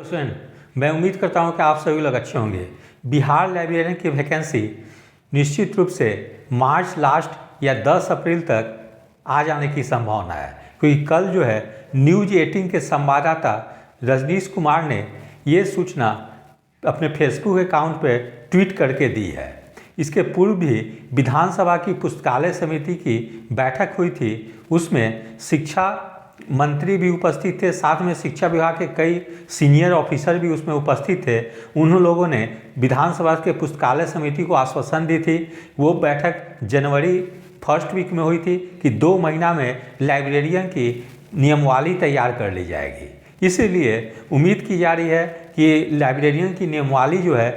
Student, मैं उम्मीद करता हूं कि आप सभी लोग अच्छे होंगे। बिहार लाइब्रेरियन की वैकेंसी निश्चित रूप से मार्च लास्ट या 10 अप्रैल तक आ जाने की संभावना है, क्योंकि कल जो है न्यूज़ 18 के संवाददाता रजनीश कुमार ने ये सूचना अपने फेसबुक अकाउंट पर ट्वीट करके दी है। इसके पूर्व भी विधानसभा की पुस्तकालय समिति की बैठक हुई थी, उसमें शिक्षा मंत्री भी उपस्थित थे, साथ में शिक्षा विभाग के कई सीनियर ऑफिसर भी उसमें उपस्थित थे। उन लोगों ने विधानसभा के पुस्तकालय समिति को आश्वासन दी थी। वो बैठक जनवरी फर्स्ट वीक में हुई थी कि 2 महीना में लाइब्रेरियन की नियमावली तैयार कर ली जाएगी। इसीलिए उम्मीद की जा रही है कि लाइब्रेरियन की नियमावली जो है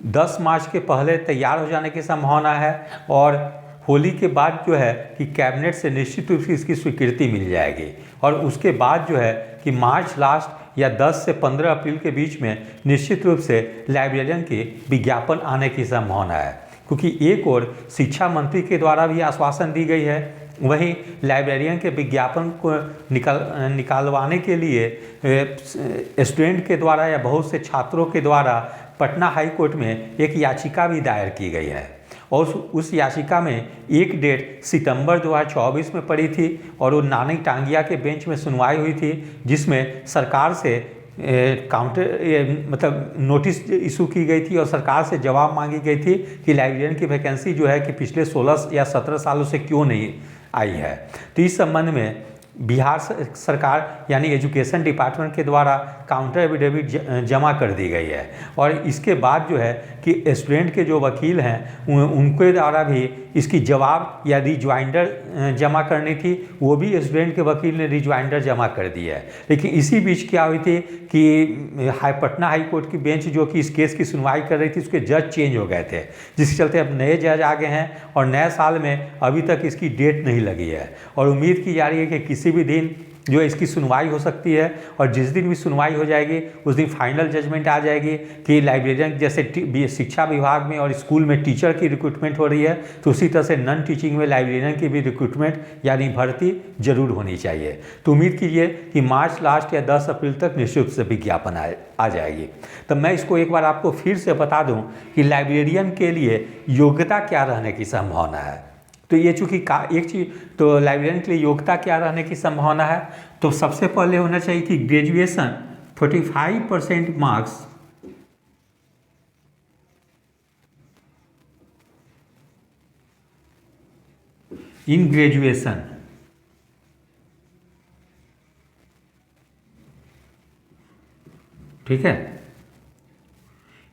10 मार्च के पहले तैयार हो जाने की संभावना है और होली के बाद जो है कि कैबिनेट से निश्चित रूप से इसकी स्वीकृति मिल जाएगी और उसके बाद जो है कि मार्च लास्ट या 10 से 15 अप्रैल के बीच में निश्चित रूप से लाइब्रेरियन की विज्ञापन आने की संभावना है। क्योंकि एक ओर शिक्षा मंत्री के द्वारा भी आश्वासन दी गई है, वहीं लाइब्रेरियन के विज्ञापन को निकालवाने के लिए स्टूडेंट के द्वारा या बहुत से छात्रों के द्वारा पटना हाई कोर्ट में एक याचिका भी दायर की गई है और उस याचिका में एक डेट सितंबर 2024 में पड़ी थी और वो नानी टांगिया के बेंच में सुनवाई हुई थी, जिसमें सरकार से मतलब नोटिस इशू की गई थी और सरकार से जवाब मांगी गई थी कि लाइब्रेरियन की वैकेंसी जो है कि पिछले 16 या 17 सालों से क्यों नहीं आई है। तो इस संबंध में बिहार सरकार यानी एजुकेशन डिपार्टमेंट के द्वारा काउंटर एफिडेविट जमा कर दी गई है और इसके बाद जो है कि स्टूडेंट के जो वकील हैं उनके द्वारा भी इसकी जवाब या रिज्वाइंडर जमा करनी थी, वो भी स्टूडेंट के वकील ने रिज्वाइंडर जमा कर दिया है। लेकिन इसी बीच क्या हुई थी कि पटना हाई कोर्ट की बेंच जो कि इस केस की सुनवाई कर रही थी उसके जज चेंज हो गए थे, जिसके चलते अब नए जज आ गए हैं और नए साल में अभी तक इसकी डेट नहीं लगी है और उम्मीद की जा रही है कि किसी भी दिन जो इसकी सुनवाई हो सकती है और जिस दिन भी सुनवाई हो जाएगी उस दिन फाइनल जजमेंट आ जाएगी कि लाइब्रेरियन जैसे शिक्षा विभाग में और स्कूल में टीचर की रिक्रूटमेंट हो रही है तो उसी तरह से नॉन टीचिंग में लाइब्रेरियन की भी रिक्रूटमेंट यानी भर्ती जरूर होनी चाहिए। तो उम्मीद कीजिए कि मार्च लास्ट या 10 अप्रैल तक निश्चित रूप से विज्ञापन आ जाएगी। तो मैं इसको एक बार आपको फिर से बता दूँ कि लाइब्रेरियन के लिए योग्यता क्या रहने की संभावना है। तो ये चूँकि एक चीज़ तो लाइब्रेरियन के लिए योग्यता क्या रहने की संभावना है, तो सबसे पहले होना चाहिए कि ग्रेजुएशन 45% मार्क्स इन ग्रेजुएशन, ठीक है,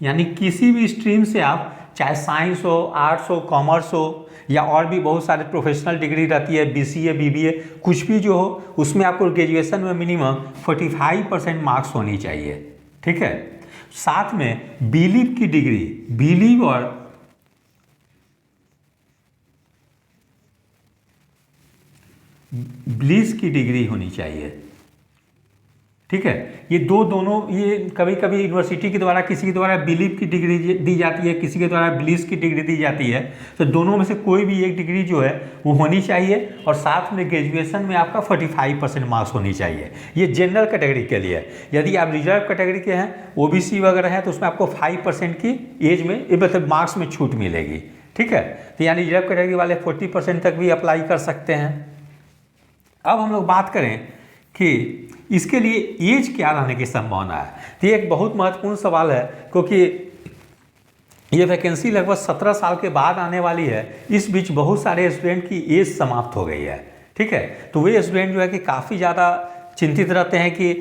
यानी किसी भी स्ट्रीम से आप चाहे साइंस हो, आर्ट्स हो, कॉमर्स हो या और भी बहुत सारे प्रोफेशनल डिग्री रहती है, BCA BBA कुछ भी जो हो उसमें आपको ग्रेजुएशन में मिनिमम 45% मार्क्स होनी चाहिए, ठीक है। साथ में बिलीव की डिग्री, बिलीव और ब्लिस की डिग्री होनी चाहिए, ठीक है। ये दोनों ये कभी कभी यूनिवर्सिटी के द्वारा किसी के द्वारा बिलीव की डिग्री दी जाती है, किसी के द्वारा ब्लिस की डिग्री दी जाती है, तो दोनों में से कोई भी एक डिग्री जो है वो होनी चाहिए और साथ में ग्रेजुएशन में आपका 45% मार्क्स होनी चाहिए। ये जनरल कैटेगरी के लिए। यदि आप रिजर्व कैटेगरी के हैं, OBC वगैरह हैं, तो उसमें आपको 5% की एज में मतलब मार्क्स में छूट मिलेगी, ठीक है। तो यानी रिजर्व कैटेगरी वाले 40% तक भी अप्लाई कर सकते हैं। अब हम लोग बात करें कि इसके लिए एज क्या रहने की संभावना है, तो ये एक बहुत महत्वपूर्ण सवाल है, क्योंकि ये वैकेंसी लगभग 17 साल के बाद आने वाली है। इस बीच बहुत सारे स्टूडेंट की एज समाप्त हो गई है, ठीक है। तो वे स्टूडेंट जो है कि काफ़ी ज़्यादा चिंतित रहते हैं कि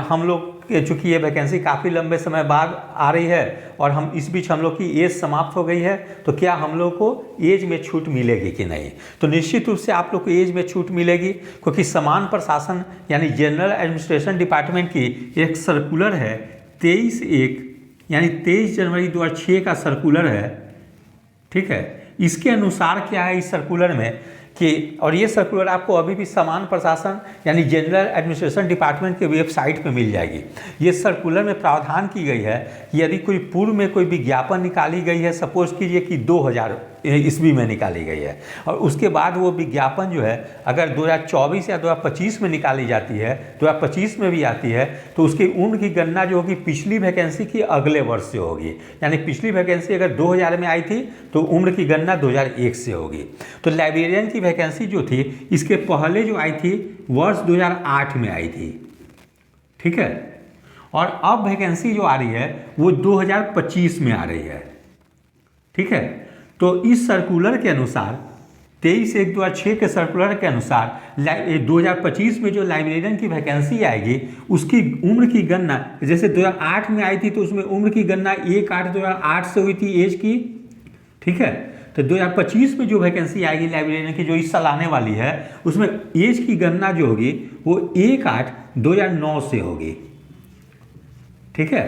हम लोग चूँकि ये वैकेंसी काफ़ी लंबे समय बाद आ रही है और हम इस बीच हम लोग की एज समाप्त हो गई है, तो क्या हम लोग को एज में छूट मिलेगी कि नहीं। तो निश्चित रूप से आप लोग को एज में छूट मिलेगी, क्योंकि समान प्रशासन यानी जनरल एडमिनिस्ट्रेशन डिपार्टमेंट की एक सर्कुलर है 23/1 यानी 23 जनवरी 2006 का सर्कुलर है, ठीक है। इसके अनुसार क्या है इस सर्कुलर में कि, और ये सर्कुलर आपको अभी भी समान प्रशासन यानी जनरल एडमिनिस्ट्रेशन डिपार्टमेंट के वेबसाइट पे मिल जाएगी। ये सर्कुलर में प्रावधान की गई है कि यदि कोई पूर्व में कोई विज्ञापन निकाली गई है, सपोज कीजिए कि ईस्वी में निकाली गई है। और उसके बाद वो विज्ञापन जो है अगर 2024 या 2025 में निकाली जाती है, 2025 में भी आती है, तो उसकी उम्र की गणना जो होगी पिछली वैकेंसी की अगले वर्ष से होगी। यानी पिछली वैकेंसी अगर 2000 में आई थी तो उम्र की गणना 2001 से होगी। तो लाइब्रेरियन की वैकेंसी जो थी इसके पहले जो आई थी वर्ष 2008 में आई थी, ठीक है। और अब वैकेंसी जो आ रही है वो 2025 में आ रही है, ठीक है। तो इस सर्कुलर के अनुसार 23/1/2006 के सर्कुलर के अनुसार 2025 में जो लाइब्रेरियन की वैकेंसी आएगी उसकी उम्र की गणना, जैसे 2008 में आई थी तो उसमें उम्र की गणना 1/8/2008 से हुई थी एज की, ठीक है। तो 2025 में जो वैकेंसी आएगी लाइब्रेरियन की जो इस साल आने वाली है उसमें एज की गणना जो होगी वो 1/8/2009 से होगी, ठीक है।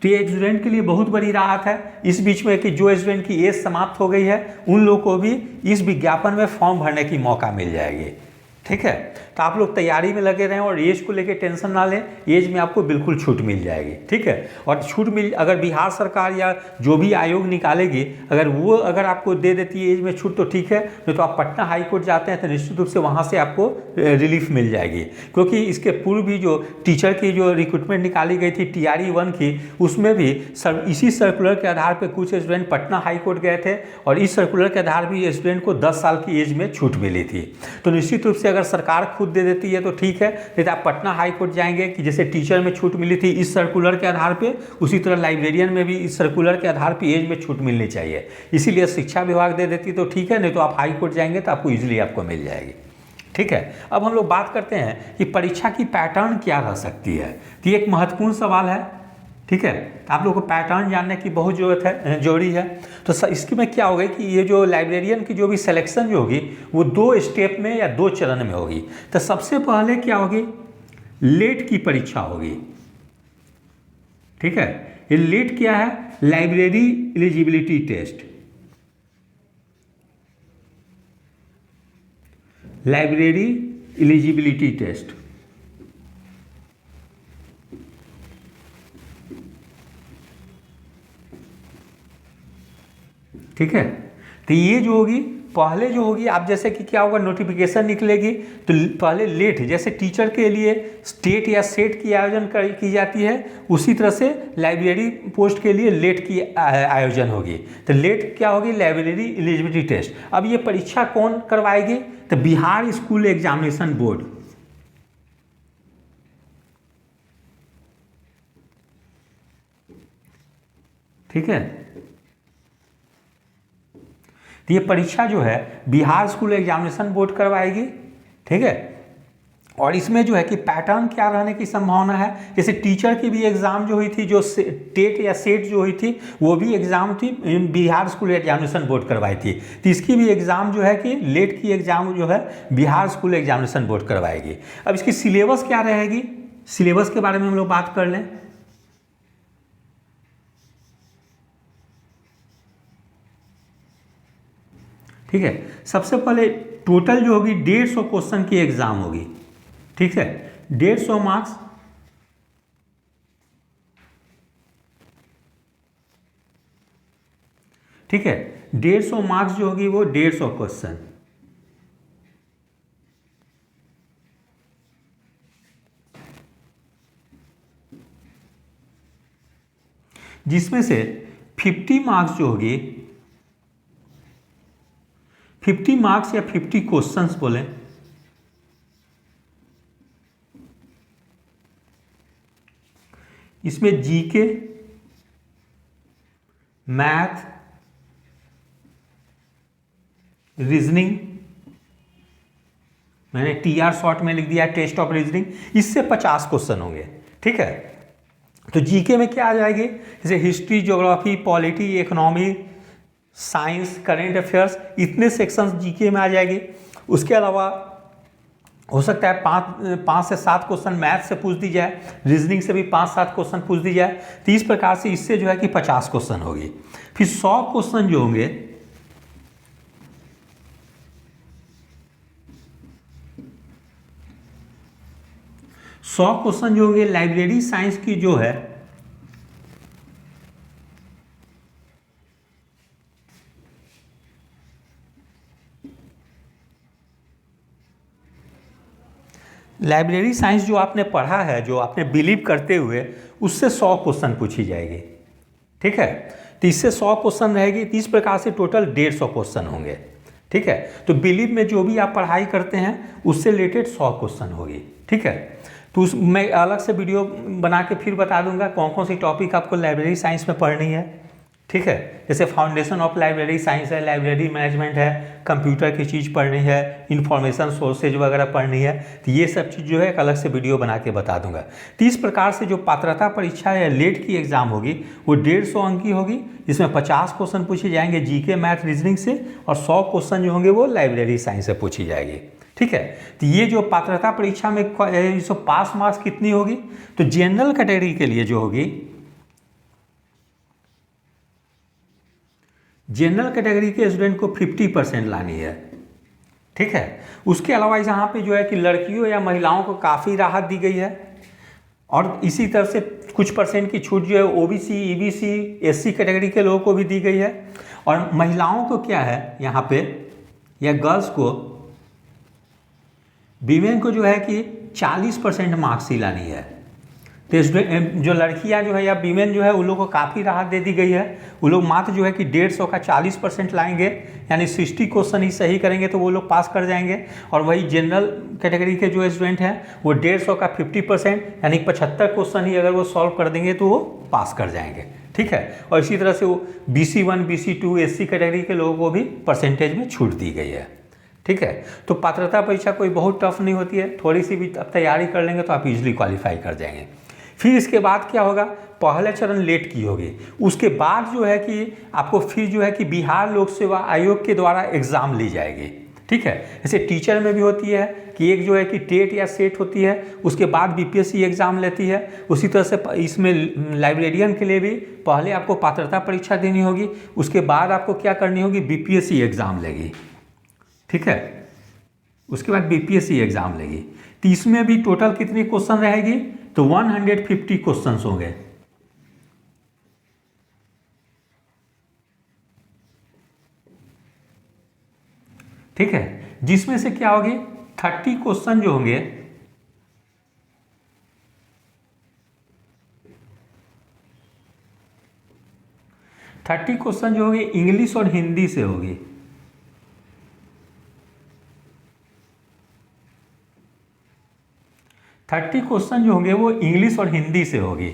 तो ये स्टूडेंट के लिए बहुत बड़ी राहत है इस बीच में कि जो स्टूडेंट की एज समाप्त हो गई है उन लोगों को भी इस विज्ञापन में फॉर्म भरने की मौका मिल जाएगी, ठीक है। तो आप लोग तैयारी में लगे रहें और एज को लेकर टेंशन ना लें, एज में आपको बिल्कुल छूट मिल जाएगी, ठीक है। और छूट मिल अगर बिहार सरकार या जो भी आयोग निकालेगी अगर आपको दे देती है एज में छूट तो ठीक है, नहीं तो आप पटना हाई कोर्ट जाते हैं तो निश्चित रूप से वहाँ से आपको रिलीफ मिल जाएगी। क्योंकि इसके पूर्व भी जो टीचर की जो रिक्रूटमेंट निकाली गई थी TRE 1 की, उसमें भी इसी सर्कुलर के आधार पर कुछ स्टूडेंट पटना हाई कोर्ट गए थे और इस सर्कुलर के आधार पर स्टूडेंट को 10 साल की एज में छूट मिली थी। तो निश्चित रूप से अगर सरकार खुद दे देती है तो ठीक है, नहीं तो आप पटना हाई कोर्ट जाएंगे कि जैसे टीचर में छूट मिली थी इस सर्कुलर के आधार पे, उसी तरह लाइब्रेरियन में भी इस सर्कुलर के आधार पे एज में छूट मिलनी चाहिए। इसीलिए शिक्षा विभाग दे देती तो ठीक है, नहीं तो आप हाई कोर्ट जाएंगे तो आपको ईजिली आपको मिल जाएगी, ठीक है। अब हम लोग बात करते हैं कि परीक्षा की पैटर्न क्या रह सकती है। तो ये एक महत्वपूर्ण सवाल है, ठीक है। आप लोगों को पैटर्न जानने की बहुत जरूरी है। तो इसमें क्या होगा कि ये जो लाइब्रेरियन की जो भी सिलेक्शन जो होगी वो 2 स्टेप में या 2 चरण में होगी। तो सबसे पहले क्या होगी, लेट की परीक्षा होगी, ठीक है। ये लेट क्या है, library eligibility test, library eligibility test, ठीक है। तो ये जो होगी पहले जो होगी आप जैसे कि क्या होगा नोटिफिकेशन निकलेगी तो पहले लेट, जैसे टीचर के लिए स्टेट या सेट की आयोजन की जाती है उसी तरह से लाइब्रेरी पोस्ट के लिए लेट की आयोजन होगी। तो लेट क्या होगी, लाइब्रेरी एलिजिबिलिटी टेस्ट। अब ये परीक्षा कौन करवाएगी, तो बिहार स्कूल एग्जामिनेशन बोर्ड, ठीक है। तो ये परीक्षा जो है बिहार स्कूल एग्जामिनेशन बोर्ड करवाएगी, ठीक है। और इसमें जो है कि पैटर्न क्या रहने की संभावना है, जैसे टीचर की भी एग्ज़ाम जो हुई थी, जो टेट या सेट जो हुई थी वो भी एग्ज़ाम थी बिहार स्कूल एग्जामिनेशन बोर्ड करवाई थी। तो इसकी भी एग्ज़ाम जो है कि लेट की एग्ज़ाम जो है बिहार स्कूल एग्जामिनेशन बोर्ड करवाएगी। अब इसकी सिलेबस क्या रहेगी, सिलेबस के बारे में हम लोग बात कर लें। ठीक है, सबसे पहले टोटल जो होगी 150 क्वेश्चन की एग्जाम होगी, ठीक है। 150 मार्क्स, ठीक है। 150 मार्क्स जो होगी वो 150 क्वेश्चन, जिसमें से 50 मार्क्स जो होगी 50 मार्क्स या 50 क्वेश्चंस बोले, इसमें जीके, मैथ, रीजनिंग, मैंने TR शॉर्ट में लिख दिया टेस्ट ऑफ रीजनिंग, इससे 50 क्वेश्चन होंगे, ठीक है। तो जीके में क्या आ जाएगी, जैसे history, geography, polity, economy, science, current affairs, इतने सेक्शंस जीके में आ जाएगी। उसके अलावा हो सकता है 5 से 7 क्वेश्चन मैथ से पूछ दी जाए, रीजनिंग से भी 5-7 क्वेश्चन पूछ दी जाए। तो इस प्रकार से इससे जो है कि 50 क्वेश्चन होगी। फिर 100 क्वेश्चन जो होंगे, जो होंगे लाइब्रेरी साइंस की जो है लाइब्रेरी साइंस जो आपने पढ़ा है, जो आपने बिलीव करते हुए, उससे 100 क्वेश्चन पूछी जाएगी। ठीक है, तो इससे 100 क्वेश्चन रहेगी, तो इस प्रकार से टोटल 150 क्वेश्चन होंगे। ठीक है, तो बिलीव में जो भी आप पढ़ाई करते हैं उससे रिलेटेड 100 क्वेश्चन होगी। ठीक है, तो उस मैं अलग से वीडियो बना के फिर बता दूंगा कौन कौन सी टॉपिक आपको लाइब्रेरी साइंस में पढ़नी है। ठीक है, जैसे फाउंडेशन ऑफ लाइब्रेरी साइंस है, लाइब्रेरी मैनेजमेंट है, कंप्यूटर की चीज़ पढ़नी है, इंफॉर्मेशन सोर्सेज वगैरह पढ़नी है, तो ये सब चीज़ जो है एक अलग से वीडियो बना के बता दूंगा। तो इस प्रकार से जो पात्रता परीक्षा या लेट की एग्ज़ाम होगी वो 150 अंक की होगी, जिसमें 50 क्वेश्चन पूछे जाएंगे जीके मैथ रीजनिंग से, और 100 क्वेश्चन जो होंगे वो लाइब्रेरी साइंस से पूछी जाएगी। ठीक है, तो ये जो पात्रता परीक्षा में पास मार्क्स कितनी होगी, तो जनरल कैटेगरी के लिए जो होगी, जनरल कैटेगरी के स्टूडेंट को 50% लानी है। ठीक है, उसके अलावा यहाँ पे जो है कि लड़कियों या महिलाओं को काफ़ी राहत दी गई है, और इसी तरह से कुछ परसेंट की छूट जो है ओबीसी, ईबीसी, एससी कैटेगरी के लोगों को भी दी गई है। और महिलाओं को क्या है यहाँ पे, या गर्ल्स को, वीमेन को जो है कि 40% मार्क्स ही लानी है। तो जो लड़कियां जो है या वीमेन जो है उन लोगों को काफ़ी राहत दे दी गई है। वो लोग मात्र जो है कि 150 का 40% लाएंगे, यानी 60 क्वेश्चन ही सही करेंगे तो वो लोग पास कर जाएंगे। और वही जनरल कैटेगरी के जो स्टूडेंट हैं वो 150 का 50% यानी 75 क्वेश्चन ही अगर वो सॉल्व कर देंगे तो वो पास कर जाएंगे। ठीक है, और इसी तरह से वो BC1, BC2, SC कैटेगरी के लोगों को भी परसेंटेज में छूट दी गई है। ठीक है, तो पात्रता परीक्षा कोई बहुत टफ नहीं होती है, थोड़ी सी भी आप तैयारी कर लेंगे तो आप इजीली क्वालिफाई कर जाएंगे। फिर इसके बाद क्या होगा, पहले चरण लेट की होगी, उसके बाद जो है कि आपको फिर जो है कि बिहार लोक सेवा आयोग के द्वारा एग्ज़ाम ली जाएगी। ठीक है, जैसे टीचर में भी होती है कि एक जो है कि टेट या सेट होती है, उसके बाद बीपीएससी एग्ज़ाम लेती है। उसी तरह से इसमें लाइब्रेरियन के लिए भी पहले आपको पात्रता परीक्षा देनी होगी, उसके बाद आपको क्या करनी होगी, बीपीएससी एग्ज़ाम लेगी। ठीक है, उसके बाद बीपीएससी एग्ज़ाम लेगी। तो इसमें भी टोटल कितनी क्वेश्चन रहेगी, तो 150 क्वेश्चंस होंगे। ठीक है, जिसमें से क्या होगी, 30 क्वेश्चन जो होंगे, जो होंगे इंग्लिश और हिंदी से होगी। क्वेश्चन जो होंगे वो इंग्लिश और हिंदी से होगी।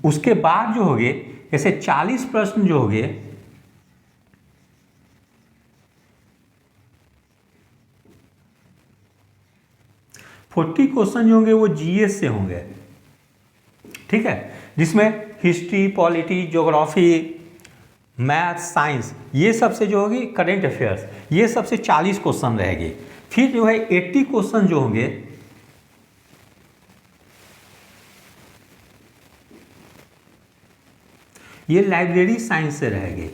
उसके बाद जो होंगे जैसे 40 प्रश्न जो होंगे, क्वेश्चन जो होंगे वो जीएस से होंगे। ठीक है, जिसमें history, polity, geography, math, science, ये सबसे जो होगी करेंट अफेयर्स, ये सबसे 40 क्वेश्चन रहेगी। फिर जो है 80 क्वेश्चन जो होंगे ये लाइब्रेरी साइंस से रहेगी।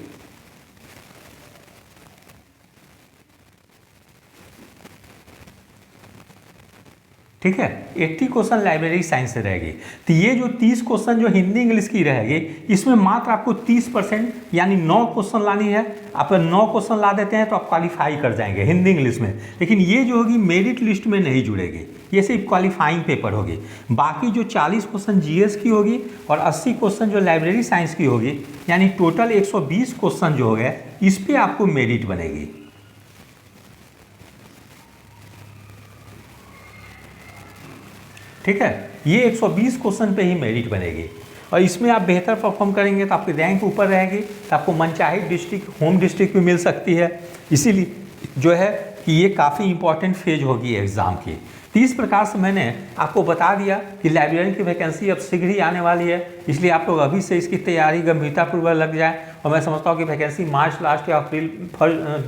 ठीक है, 80 क्वेश्चन लाइब्रेरी साइंस से रहेगी। तो ये जो 30 क्वेश्चन जो हिंदी इंग्लिश की रहेगी, इसमें मात्र आपको 30% यानी 9 क्वेश्चन लानी है। आप 9 क्वेश्चन ला देते हैं तो आप क्वालिफाई कर जाएंगे हिंदी इंग्लिश में। लेकिन ये जो होगी मेरिट लिस्ट में नहीं जुड़ेगी, ये सिर्फ क्वालिफाइंग पेपर होगी। बाकी जो 40 क्वेश्चन जीएस की होगी और 80 क्वेश्चन जो लाइब्रेरी साइंस की होगी, यानी टोटल 120 क्वेश्चन जो हो गए, इस पर आपको मेरिट बनेगी। ठीक है, ये 120 क्वेश्चन पे ही मेरिट बनेगी, और इसमें आप बेहतर परफॉर्म करेंगे तो आपकी रैंक ऊपर रहेगी, तो आपको मनचाही डिस्ट्रिक्ट, होम डिस्ट्रिक्ट भी मिल सकती है। इसीलिए जो है कि ये काफ़ी इंपॉर्टेंट फेज होगी एग्ज़ाम की। तो इस प्रकार से मैंने आपको बता दिया कि लाइब्रेरियन की वैकेंसी अब शीघ्र ही आने वाली है, इसलिए आप लोग अभी से इसकी तैयारी गंभीरतापूर्वक लग जाए। और मैं समझता हूँ कि वैकेंसी मार्च लास्ट या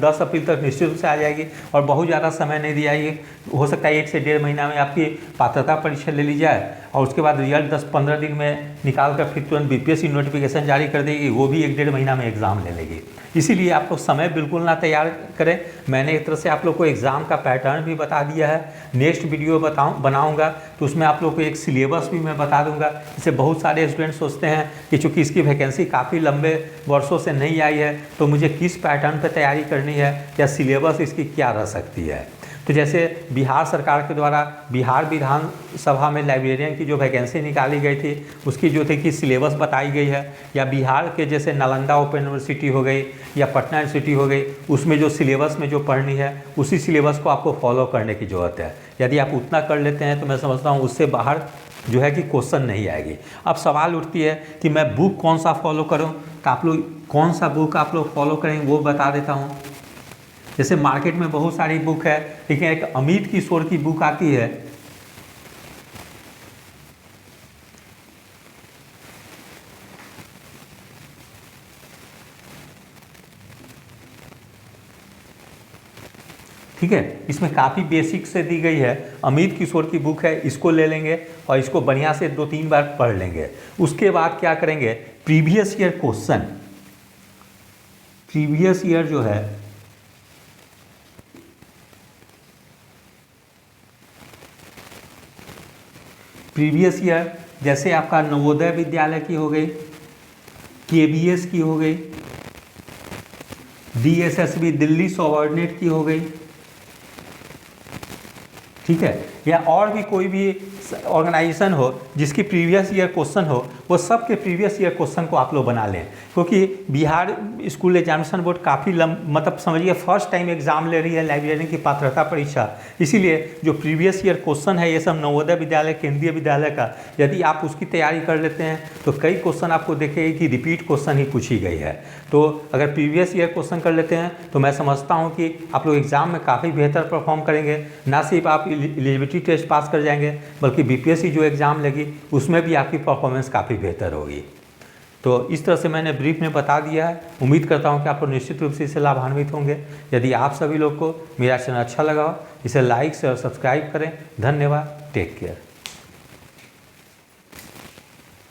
10 अप्रैल तक निश्चित रूप से आ जाएगी, और बहुत ज़्यादा समय नहीं दिया है। हो सकता है 1 से 1.5 महीना में आपकी पात्रता परीक्षा ले ली जाए, और उसके बाद रिजल्ट 10-15 दिन में निकाल कर फिर तुरंत बीपीएससी नोटिफिकेशन जारी कर देगी, वो भी 1-1.5 महीना में एग्ज़ाम ले लेगी। इसीलिए आप लोग समय बिल्कुल ना तैयार करें। मैंने एक तरह से आप लोग को एग्ज़ाम का पैटर्न भी बता दिया है। नेक्स्ट वीडियो बनाऊंगा तो उसमें आप लोग को एक सिलेबस भी मैं बता दूंगा। जैसे बहुत सारे स्टूडेंट सोचते हैं कि चूँकि इसकी वैकेंसी काफ़ी लंबे वर्षों से नहीं आई है, तो मुझे किस पैटर्न पर तैयारी करनी है या सिलेबस इसकी क्या रह सकती है। तो जैसे बिहार सरकार के द्वारा बिहार विधानसभा में लाइब्रेरियन की जो वैकेंसी निकाली गई थी उसकी जो थी कि सिलेबस बताई गई है, या बिहार के जैसे नालंदा ओपन यूनिवर्सिटी हो गई या पटना यूनिवर्सिटी हो गई, उसमें जो सिलेबस में जो पढ़नी है उसी सिलेबस को आपको फॉलो करने की ज़रूरत है। यदि आप उतना कर लेते हैं तो मैं समझता हूँ उससे बाहर जो है कि क्वेश्चन नहीं आएगी। अब सवाल उठती है कि मैं बुक कौन सा फॉलो करूं, तो आप लोग कौन सा बुक आप लोग फॉलो करेंगे वो बता देता हूं। जैसे मार्केट में बहुत सारी बुक है, लेकिन एक अमित किशोर की बुक आती है, ठीक है, इसमें काफ़ी बेसिक से दी गई है। अमित किशोर की बुक है, इसको ले लेंगे और इसको बढ़िया से 2-3 बार पढ़ लेंगे। उसके बाद क्या करेंगे, previous year question, previous year जो है प्रीवियस ईयर जैसे आपका नवोदय विद्यालय की हो गई, केबीएस की हो गई, डीएसएसबी दिल्ली सबऑर्डिनेट की हो गई, ठीक है, या और भी कोई भी ऑर्गेनाइजेशन हो जिसकी प्रीवियस ईयर क्वेश्चन हो, वो सब के प्रीवियस ईयर क्वेश्चन को आप लोग बना लें। क्योंकि बिहार स्कूल एग्जामिनेशन बोर्ड काफ़ी मतलब समझिए फर्स्ट टाइम एग्जाम ले रही है लाइब्रेरियन की पात्रता परीक्षा, इसीलिए जो प्रीवियस ईयर क्वेश्चन है ये सब नवोदय विद्यालय केंद्रीय विद्यालय का, यदि आप उसकी तैयारी कर लेते हैं तो कई क्वेश्चन आपको देखेंगे कि रिपीट क्वेश्चन ही पूछी गई है। तो अगर प्रीवियस ईयर क्वेश्चन कर लेते हैं तो मैं समझता हूँ कि आप लोग एग्जाम में काफ़ी बेहतर परफॉर्म करेंगे। ना सिर्फ आप एलिजिबिलिटी टेस्ट पास कर जाएंगे बल्कि बीपीएससी जो एग्ज़ाम लगी उसमें भी आपकी परफॉर्मेंस काफ़ी बेहतर होगी। तो इस तरह से मैंने ब्रीफ में बता दिया है। उम्मीद करता हूं कि आप लोग निश्चित रूप से इससे लाभान्वित होंगे। यदि आप सभी लोग को मेरा चैनल अच्छा लगा हो इसे लाइक से और सब्सक्राइब करें। धन्यवाद, टेक केयर।